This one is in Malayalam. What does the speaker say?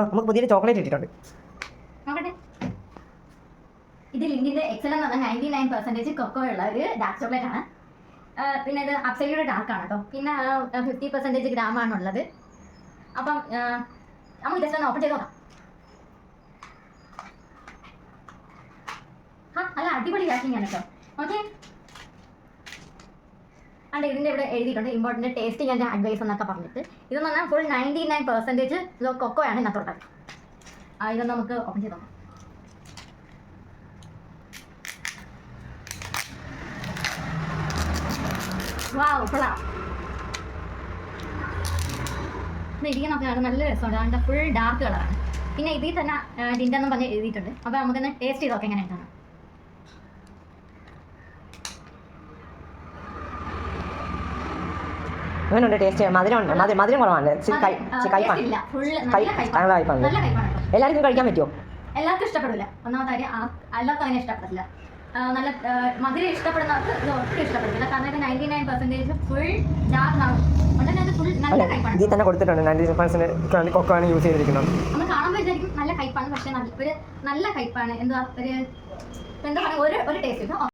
നമുക്ക് പുതിയൊരു ചോക്ലേറ്റ് ഇട്ടിട്ടുണ്ട്. നോക്കട്ടെ. ഇത് ലിങ്കിന്റെ എക്സൽ എന്ന് പറഞ്ഞാൽ 99% കൊക്കോ ഉള്ള ഒരു ഡാർക്ക് ചോക്ലേറ്റ് ആണ്. പിന്നെ ഇത് അബ്സല്യൂട്ട് ഡാർക്ക് ആണ് കേട്ടോ. പിന്നെ 50% ഗ്രാമാണുള്ളത്. അപ്പം നമുക്ക് ജസ്റ്റ് ഒന്ന് ഓപ്പൺ ചെയ്ത് നോക്കാം. നല്ല അടിപൊളി പാക്കിംഗ് ആണ് കേട്ടോ. ഓക്കെ, അണ്ട് ഇതിൻ്റെ ഇവിടെ എഴുതിയിട്ടുണ്ട് ഇമ്പോർട്ടൻറ്റ് ടേസ്റ്റിംഗ് ആൻഡ് അഡ്വൈസ് എന്നൊക്കെ പറഞ്ഞിട്ട്. ഇതെന്ന് പറഞ്ഞാൽ ഫുൾ 99% കൊക്കോ ആണ് ഇതിനകത്തുള്ളത്. ഇതൊന്ന് നമുക്ക് ഓപ്പൺ ചെയ്ത് നോക്കാം. വാവ്, കൊള്ളാം. ഇരിക്കാൻ നോക്കിയാൽ നല്ല രസമുണ്ട്. അതിൻ്റെ ഫുൾ ഡാർക്ക് കളറാണ്. പിന്നെ ഇതിൽ തന്നെ ഡിൻഡെന്നും പറഞ്ഞ് എഴുതിയിട്ടുണ്ട്. അപ്പോൾ നമുക്കൊന്ന് ടേസ്റ്റ് ചെയ്ത് നോക്കാം എങ്ങനെ ഉണ്ടാകും. അങ്ങനെയുണ്ട് ടേസ്റ്റ്. മധുരം കുറവാണ്. എല്ലാവർക്കും കഴിക്കാൻ പറ്റുമോ? എല്ലാവർക്കും ഇഷ്ടപ്പെടില്ല. ഒന്നാമത്തെ കാര്യം എല്ലാവർക്കും അങ്ങനെ ഇഷ്ടപ്പെടില്ല. നല്ല മധുരം ഇഷ്ടപ്പെടുന്നവർക്ക് ഇത് ഒട്ടും ഇഷ്ടപ്പെടില്ല. കാരണം ഇത് 99% ഫുൾ ഡാർക്ക് ആണ്. ഫുൾ നല്ല കയ്പാണ്. ഇതിൽ തന്നെ കൊടുത്തിട്ടുണ്ട് 99% കൊക്കോ ആണ് യൂസ് ചെയ്തിരിക്കുന്നത്. നമ്മൾ കാണുമ്പോൾ വിചാരിക്കും നല്ല കയ്പാണ്, പക്ഷേ ഒരു നല്ല കയ്പാണ്. എന്താ പറയുക, ഒരു ടേസ്റ്റ്.